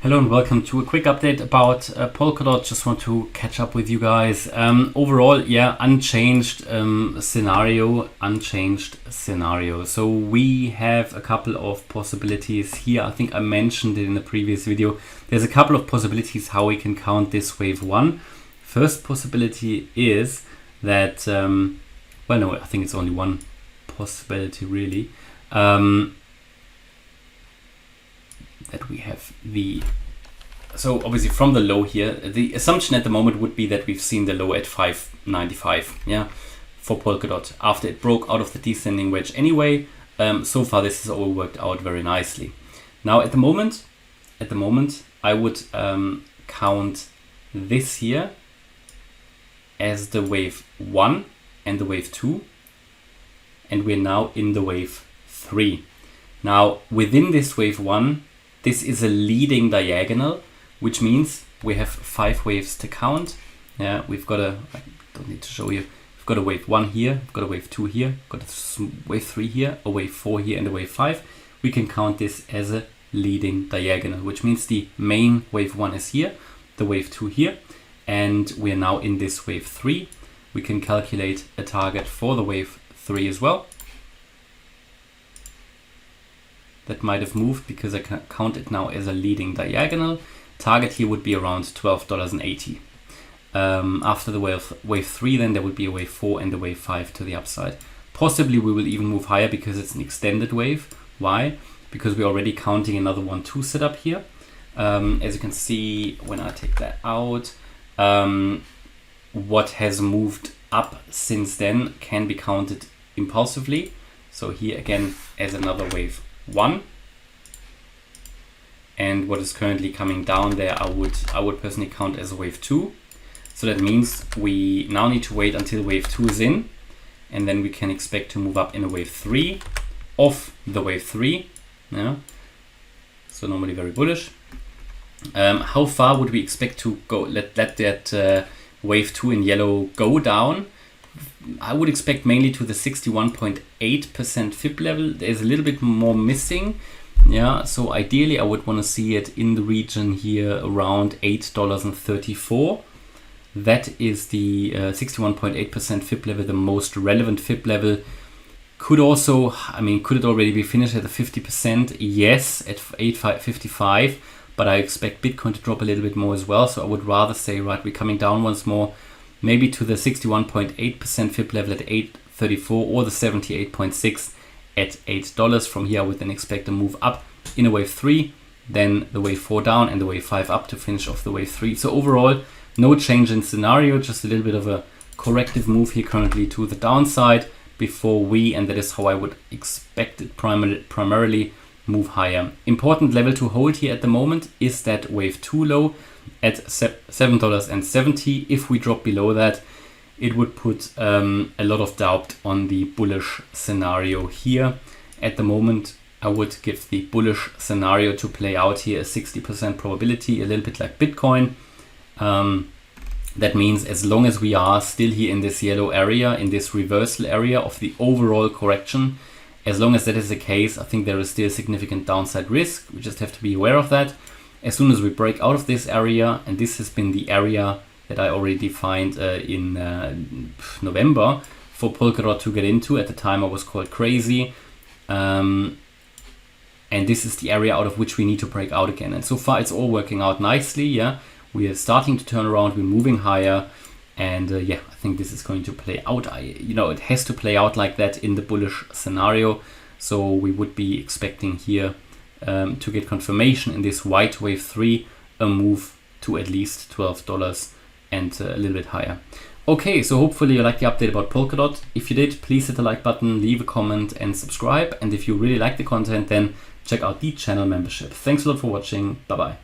Hello and welcome to a quick update about Polkadot. Just want to catch up with you guys. Overall, yeah, unchanged scenario. So we have a couple of possibilities here. I think I mentioned it in the previous video. There's a couple of possibilities how we can count this wave one. First possibility is that, well, no, I think it's only one possibility really. That we have so obviously from the low here, the assumption at the moment would be that we've seen the low at 595, yeah, for Polkadot after it broke out of the descending wedge anyway. So far this has all worked out very nicely. Now at the moment I would count this here as the wave 1 and the wave 2, and we're now in the wave 3. Now within this wave 1, this is a leading diagonal, which means we have 5 waves to count. Yeah, we've got I don't need to show you. We've got a wave 1 here, we've got a wave 2 here, got a wave 3 here, a wave 4 here, and a wave 5. We can count this as a leading diagonal, which means the main wave 1 is here, the wave 2 here, and we are now in this wave 3. We can calculate a target for the wave 3 as well. That might have moved because I can count it now as a leading diagonal. Target here would be around $12.80. After the wave 3, then there would be a wave 4 and a wave 5 to the upside. Possibly we will even move higher because it's an extended wave. Why? Because we're already counting another 1-2 setup here. As you can see, when I take that out, what has moved up since then can be counted impulsively. So here again as another wave 1, and what is currently coming down there I would personally count as a wave 2. So that means we now need to wait until wave 2 is in, and then we can expect to move up in a wave 3 of the wave 3. Yeah, so normally very bullish. How far would we expect to go? Let that wave 2 in yellow go down? I would expect mainly to the 61.8% FIB level. There's a little bit more missing. Yeah, so ideally I would want to see it in the region here around $8.34. That is the 61.8% FIB level, the most relevant FIB level. Could also, I mean, could it already be finished at the 50%? Yes, at 8.55, but I expect Bitcoin to drop a little bit more as well. So I would rather say, right, we're coming down once more, maybe to the 61.8% FIB level at 8.34 or the 78.6 at $8. From here I would then expect a move up in a wave 3, then the wave 4 down and the wave 5 up to finish off the wave 3. So overall, no change in scenario, just a little bit of a corrective move here currently to the downside before we, and that is how I would expect it primarily, move higher. Important level to hold here at the moment is that wave 2 low at $7.70. If we drop below that, it would put a lot of doubt on the bullish scenario here. At the moment, I would give the bullish scenario to play out here a 60% probability, a little bit like Bitcoin. That means as long as we are still here in this yellow area, in this reversal area of the overall correction, as long as that is the case, I think there is still significant downside risk. We just have to be aware of that. As soon as we break out of this area, and this has been the area that I already defined in November for Polkadot to get into. At the time I was called crazy. And this is the area out of which we need to break out again. And so far it's all working out nicely. Yeah, we are starting to turn around, we're moving higher. And yeah, I think this is going to play out. It has to play out like that in the bullish scenario. So we would be expecting here to get confirmation in this white wave 3, a move to at least $12 and a little bit higher. Okay, so hopefully you liked the update about Polkadot. If you did, please hit the like button, leave a comment and subscribe. And if you really like the content, then check out the channel membership. Thanks a lot for watching. Bye bye.